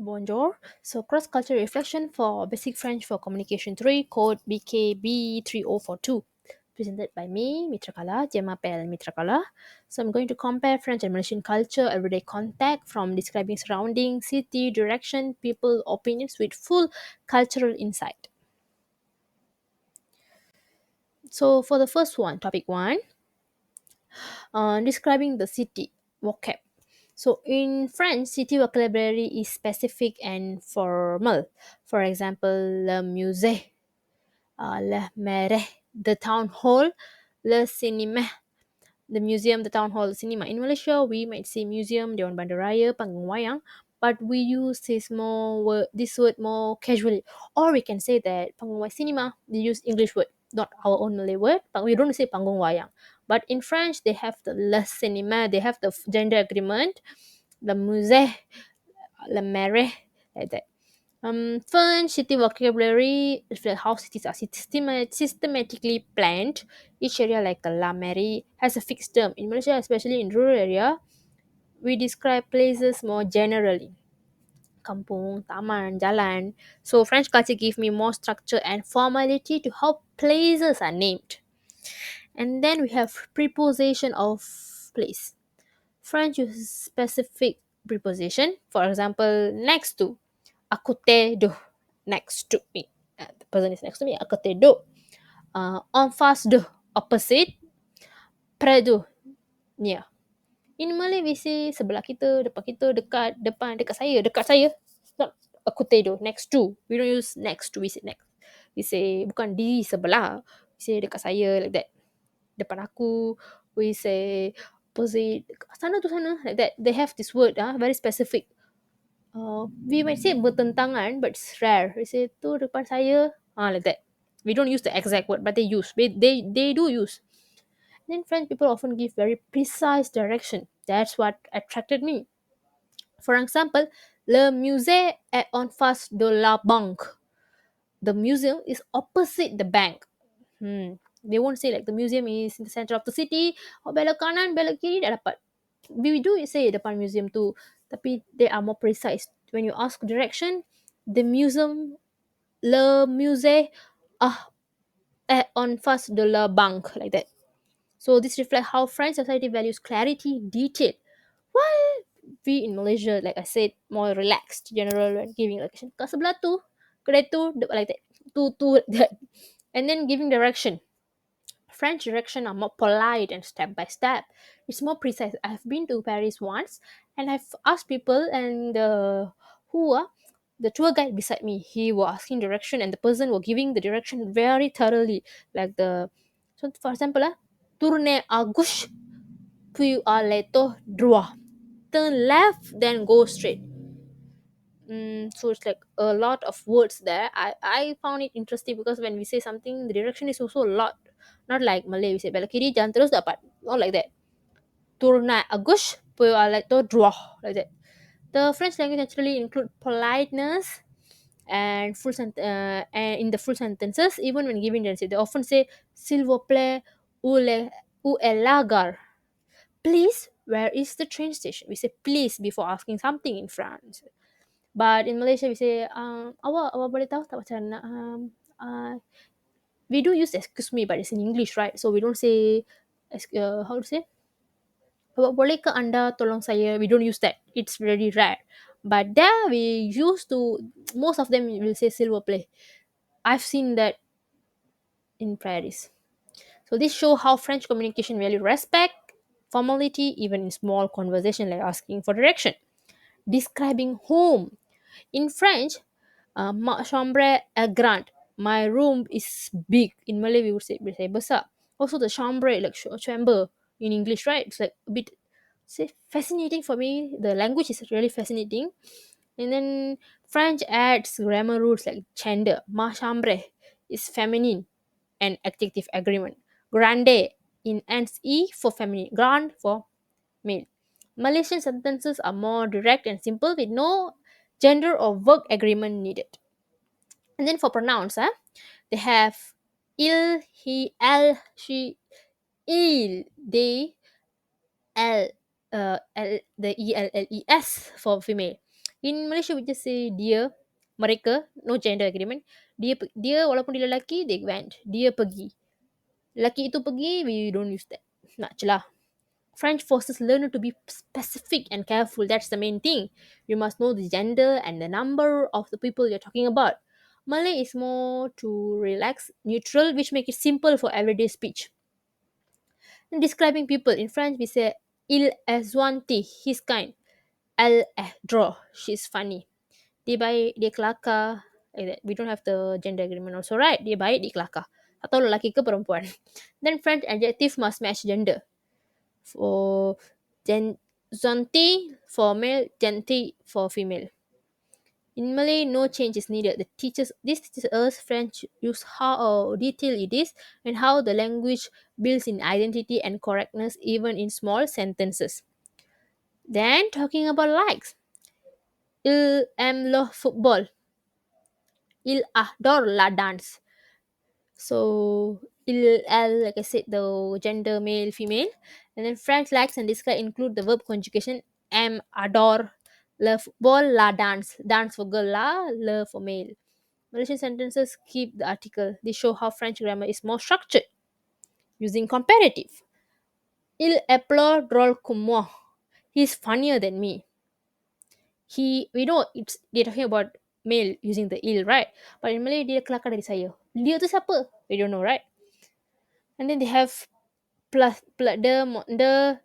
Bonjour. So, cross-cultural reflection for Basic French for Communication 3, code BKB3042. Presented by me, Mitrakala, Jemapel Mitrakala. So, I'm going to compare French and Malaysian culture, everyday contact, from describing surroundings, city, direction, people, opinions with full cultural insight. So, for the first one, topic one, describing the city vocab. So in French, city vocabulary is specific and formal. For example, le musée, le marais, the town hall, le cinéma, the museum, the town hall, the cinema. In Malaysia, we might say museum, Dewan Bandaraya, Panggung Wayang, but we use this word more casually. Or we can say that Panggung Wayang cinema, they use English word, not our own Malay word, but we don't say Panggung Wayang. But in French, they have the le cinéma, they have the gender agreement, le musée, le marais, like that. French city vocabulary reflect how cities are systematically planned. Each area, like the La Mairie, has a fixed term. In Malaysia, especially in rural area, we describe places more generally. Kampung, taman, jalan. So French culture give me more structure and formality to how places are named. And then we have preposition of place. French uses specific preposition. For example, next to. Aku tidur next to me. The person is next to me. Aku tidur. En face de, opposite. Près de, near. In Malay, we say sebelah kita, dekat saya, dekat saya. It's not aku tidur, next to. We don't use next to, we say next. We say bukan di sebelah. We say dekat saya, like that. Depan aku. We say opposite, sana tu sana, like that. They have this word, very specific. We might say bertentangan, but it's rare. We say tu depan saya, like that. We don't use the exact word, but they do use. Then French people often give very precise direction. That's what attracted me. For example, le musée est en face de la banque. The museum is opposite the bank. They won't say like the museum is in the center of the city. Belok kanan, belok kiri dah dapat. We do say depan museum tu, tapi they are more precise. When you ask direction, the museum, le musée est en face de la banque, like that. So this reflects how French society values clarity, detail. While we in Malaysia, like I said, more relaxed, general, and giving location. Kat sebelah tu, kedai tu, like that. Tu, that. And then giving direction. French direction are more polite and step by step. It's more precise. I've been to Paris once and I've asked people, and who are the tour guide beside me, he was asking direction and the person was giving the direction very thoroughly. Like the, so for example, tournez à gauche, puis à l'éto droit. Turn left, then go straight. So it's like a lot of words there. I found it interesting because when we say something, the direction is also a lot. Not like Malay, we say belok kiri, jalan terus dapat. Not like that. Tournez à gauche, puis à l'éto droit. Like that. The French language naturally include politeness and in the full sentences, even when giving the answer. They often say, s'il vous plaît, où est la gare? Please, where is the train station? We say please before asking something in France. But in Malaysia, we say, awak boleh tahu tak macam nak, we do use excuse me, but it's in English, right? So we don't say, how to say? Awak boleh ke anda tolong saya? We don't use that. It's very rare. But there we used to, most of them will say silver play. I've seen that in Paris. So this show how French communication value respect, formality, even in small conversation like asking for direction. Describing home. In French, ma chambre est grande. My room is big. In Malay, we say besar. Also, the chambre, like chamber in English, right? It's like a bit fascinating for me. The language is really fascinating. And then French adds grammar rules like gender. Ma chambre is feminine and adjective agreement. Grande in ends e for feminine. Grand for male. Malaysian sentences are more direct and simple with no gender or work agreement needed. And then for pronouns, they have il, he, elle, she, il, they, the ELLES for female. In Malaysia, we just say dia, mereka, no gender agreement. Dia walaupun dia lelaki, they went. Dia pergi. Lelaki itu pergi, we don't use that. Nak celah. French forces learner to be specific and careful. That's the main thing. You must know the gender and the number of the people you're talking about. Malay is more to relax, neutral, which make it simple for everyday speech. In describing people, in French we say il est gentil, he's kind. Elle est drôle, she's funny. Dia baik, dia kelakar. Like that. We don't have the gender agreement also, right? Dia baik, dia kelakar. Atau lelaki ke perempuan. Then French adjective must match gender. For gentil for male, gentil for female. In Malay, no change is needed. This teaches us French use how detailed it is and how the language builds in identity and correctness even in small sentences. Then talking about likes, il aime le football, il adore la danse. So like I said, the gender male, female. And then French likes and dislikes include the verb conjugation aime, adore, le football, la danse. Dance for girl, la, le for male. Malaysian sentences keep the article. They show how French grammar is more structured using comparative. Il est plus drôle que moi. He's funnier than me. We know it's they're talking about male using the il, right? But in Malay dia kelakar dari saya. Dia tu siapa? We don't know, right? And then they have plus the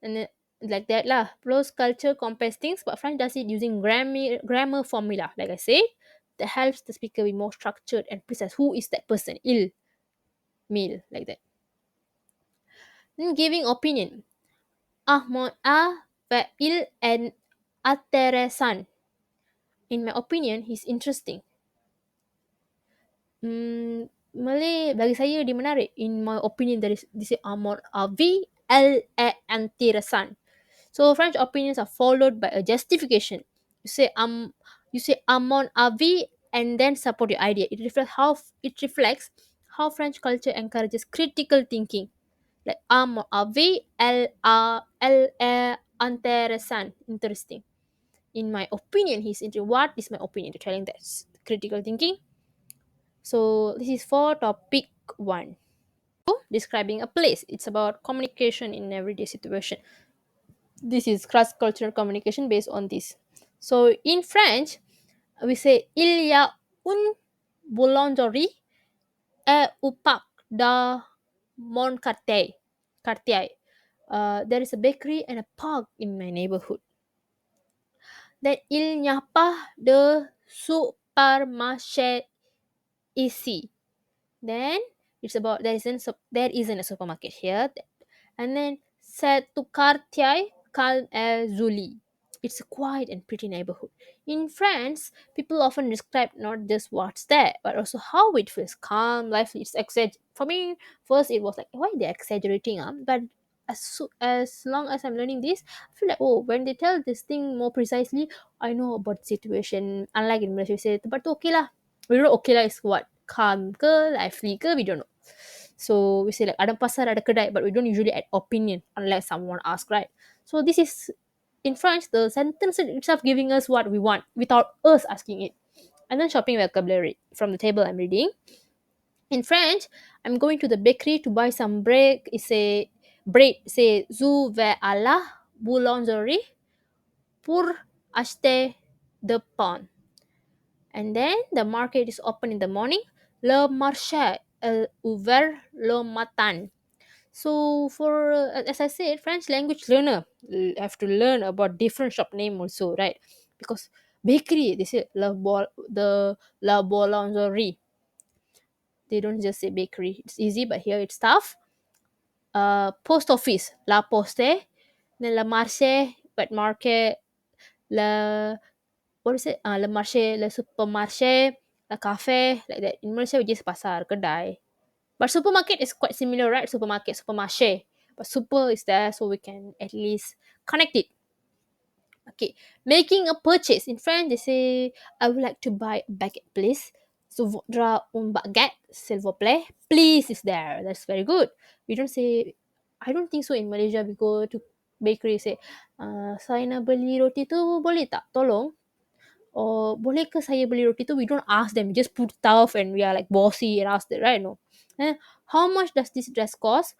and then like that lah. Plus culture compares things, but French does it using grammar formula. Like I say, that helps the speaker be more structured and precise. Who is that person? Il, male, like that. Then giving opinion. Ah, mon ah, il est intéressant. In my opinion, he's interesting. Malay bagi saya dia menarik. In my opinion, there is this amor avi el e intéressant. So French opinions are followed by a justification. You say amon avi and then support your idea. It reflects how French culture encourages critical thinking. Like amon avi el e intéressant, interesting. In my opinion, he's into what is my opinion to telling that critical thinking. So this is for topic 1. Describing a place. It's about communication in everyday situation. This is cross cultural communication based on this. So in French, we say il y a une boulangerie et au parc de mon quartier. There is a bakery and a park in my neighborhood. Then il n'y a pas de supermarché ici. Then it's about there isn't a supermarket here. And then c'est to quartier calme et joli. It's a quiet and pretty neighborhood. In France, people often describe not just what's there, but also how it feels calm, lively. For me, first it was like, why they're exaggerating? But as long as I'm learning this, I feel like, oh, when they tell this thing more precisely, I know about the situation. Unlike in Malaysia, we say, but okay lah. We don't know okay lah is what? Calm ke, lively ke, we don't know. So we say like ada pasar ada kedai, but we don't usually add opinion unless someone asks, right? So this is in French, the sentence itself giving us what we want without us asking it. And then shopping vocabulary from the table I'm reading. In French, I'm going to the bakery to buy some bread. It's a bread. C'est je vais à la boulangerie pour acheter de pain. And then the market is open in the morning. Le marché est ouvert le matin. So for as I said, French language learner have to learn about different shop name also, right? Because bakery they say la boulangerie. They don't just say bakery. It's easy, but here it's tough. Post office la poste. Then la marché, wet market. La what is it? Le marché, le supermarché, la cafe, like that. In Malaysia, we just pasar, kedai. But supermarket is quite similar, right? Supermarket, supermarché. But super is there, so we can at least connect it. Okay, making a purchase. In French, they say, I would like to buy a baguette, please. So, voudra un baguette, s'il vous plaît. Please is there. That's very good. We don't say, I don't think so in Malaysia, we go to bakery, say, saya nak beli roti tu, boleh tak? Tolong. Or boleh ke saya beli roti tu, we don't ask them, we just put stuff and we are like bossy and ask them, right? No. How much does this dress cost?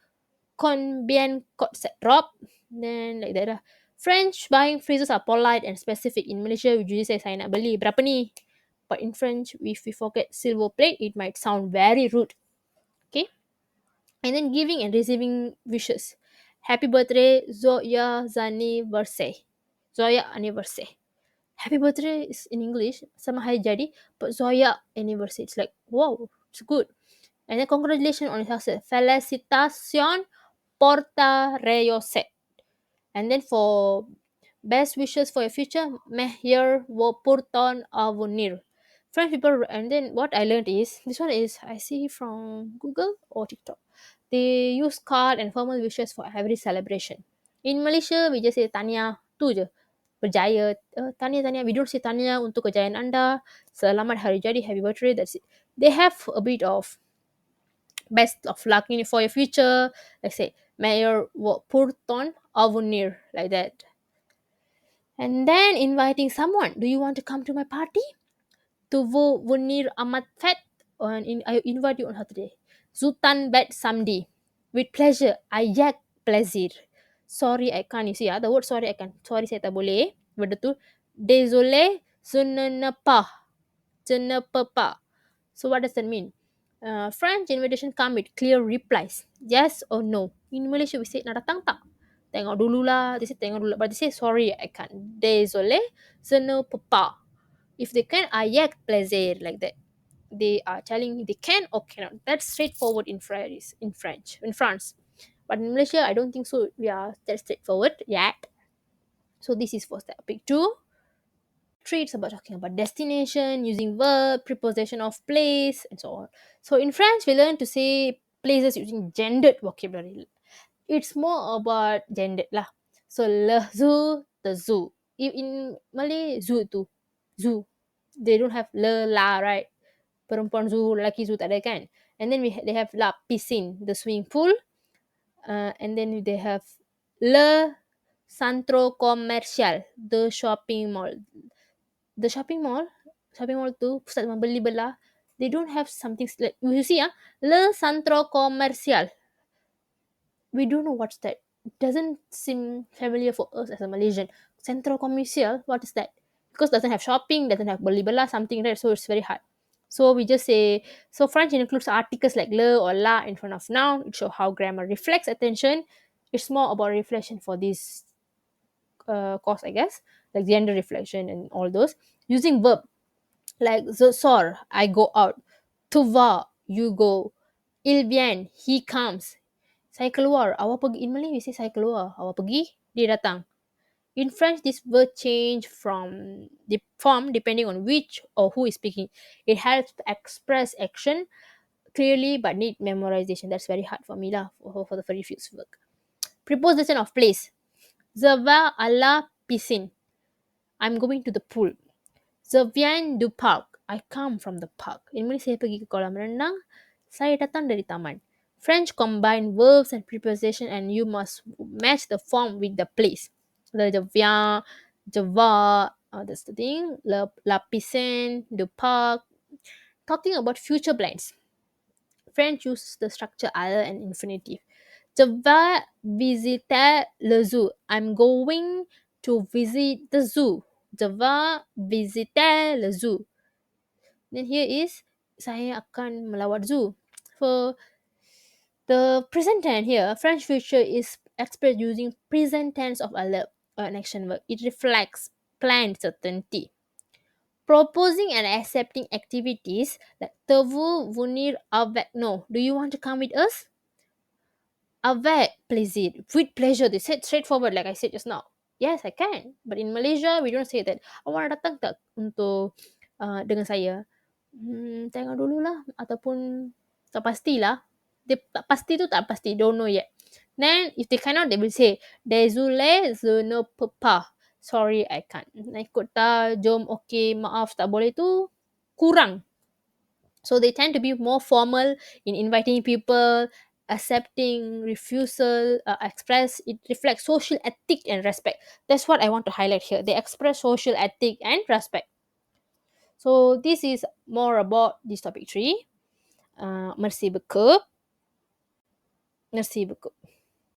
Combien cost set drop? Then like that lah. French buying phrases are polite and specific. In Malaysia, we usually say, saya nak beli, berapa ni? But in French, if we forget silver plate, it might sound very rude. Okay? And then giving and receiving wishes. Happy birthday, Zoya Zaniversary. Zoya anniversary. Happy birthday is in English, sama hari jadi, but Zoya anniversary. It's like, wow, it's good. And then congratulations on your success. Felicitación por reyose. And then for best wishes for your future, meilleur vos pour ton avenir. French people, and then what I learned is, this one is I see from Google or TikTok. They use card and formal wishes for every celebration. In Malaysia, we just say Tania, tu je. Berjaya, Tania, Tania. We don't say Tania untuk kejayaan anda. Selamat hari jadi, happy birthday. That's it. They have a bit of best of luck for your future. Like say, meilleur vos pour ton avenir, like that. And then inviting someone. Do you want to come to my party? To venir amat fat. And I invite you on Saturday. Zutan bet samedi. With pleasure. Ayak pleasure. Sorry, I can't. You see, the word sorry, I can't. Sorry, saya tak boleh. Benda tu. Désolé, je ne pas. Je ne peux pas. So what does that mean? French invitation come with clear replies. Yes or no. In Malaysia, we say, nak datang tak? Tengok dulu lah. They say, tengok dulu lah. But they say, sorry, I can't. Désolé, je ne peux pas. If they can, avec plaisir, like that. They are telling they can or cannot. That's straightforward in French. In France. But in Malaysia, I don't think so. We are that straightforward yet. So this is for topic 2. Traits about talking about destination, using verb, preposition of place, and so on. So in French, we learn to say places using gendered vocabulary. It's more about gendered lah. So le zoo, the zoo. In Malay, zoo tu, zoo. They don't have le la, right? Perempuan zoo, lelaki zoo tak ada kan? And then they have la piscine, the swimming pool. And then they have le centro comercial, the shopping mall. The shopping mall tu pusat membeli belah, they don't have something like you see le centro comercial. We don't know what's that. It doesn't seem familiar for us as a Malaysian. Centro comercial, what is that? Because it doesn't have shopping, doesn't have beli belah, something, right? So it's very hard. So we just say, so French includes articles like le or la in front of noun. It shows how grammar reflects attention. It's more about reflection for this course, I guess, like gender reflection and all those. Using verb like sor, I go out. Tu vas, you go. Il vient, he comes. Saya keluar, awak pergi. In Malay, we say saya keluar. Awak pergi, dia datang. In French, this word change from the form depending on which or who is speaking. It helps to express action clearly but need memorization. That's very hard for me lah, for the very few work. Preposition of place. Je vais à la piscine. I'm going to the pool. Je viens du parc. I come from the park. In Malay, saya pergi ke kolam renang. Saya datang dari taman. French combine verbs and preposition and you must match the form with the place. The je viens, je vas, that's the thing. La piscine, the park. Talking about future plans. French uses the structure other and infinitive. Je vais visiter le zoo. I'm going to visit the zoo. Je vais visiter le zoo. Then here is saya akan melawat zoo. For the present tense here, French future is expressed using present tense of a verb or an action verb. It reflects planned certainty. Proposing and accepting activities like Tevu Vunir Avec. No, do you want to come with us? Avec plaisir. With pleasure. They said straightforward like I said just now. Yes, I can. But in Malaysia, we don't say that. Awak nak datang tak untuk dengan saya? Tengok dululah. Ataupun tak pastilah. Dia tak pasti tu tak pasti. Don't know yet. Then, if they cannot, they will say, Désolé, je ne peux pas. Sorry, I can't. Ikut tak, jom, okay, maaf, tak boleh tu, kurang. So, they tend to be more formal in inviting people, accepting, refusal, express. It reflects social ethic and respect. That's what I want to highlight here. They express social ethic and respect. So this is more about this topic 3. Merci beaucoup. Merci beaucoup.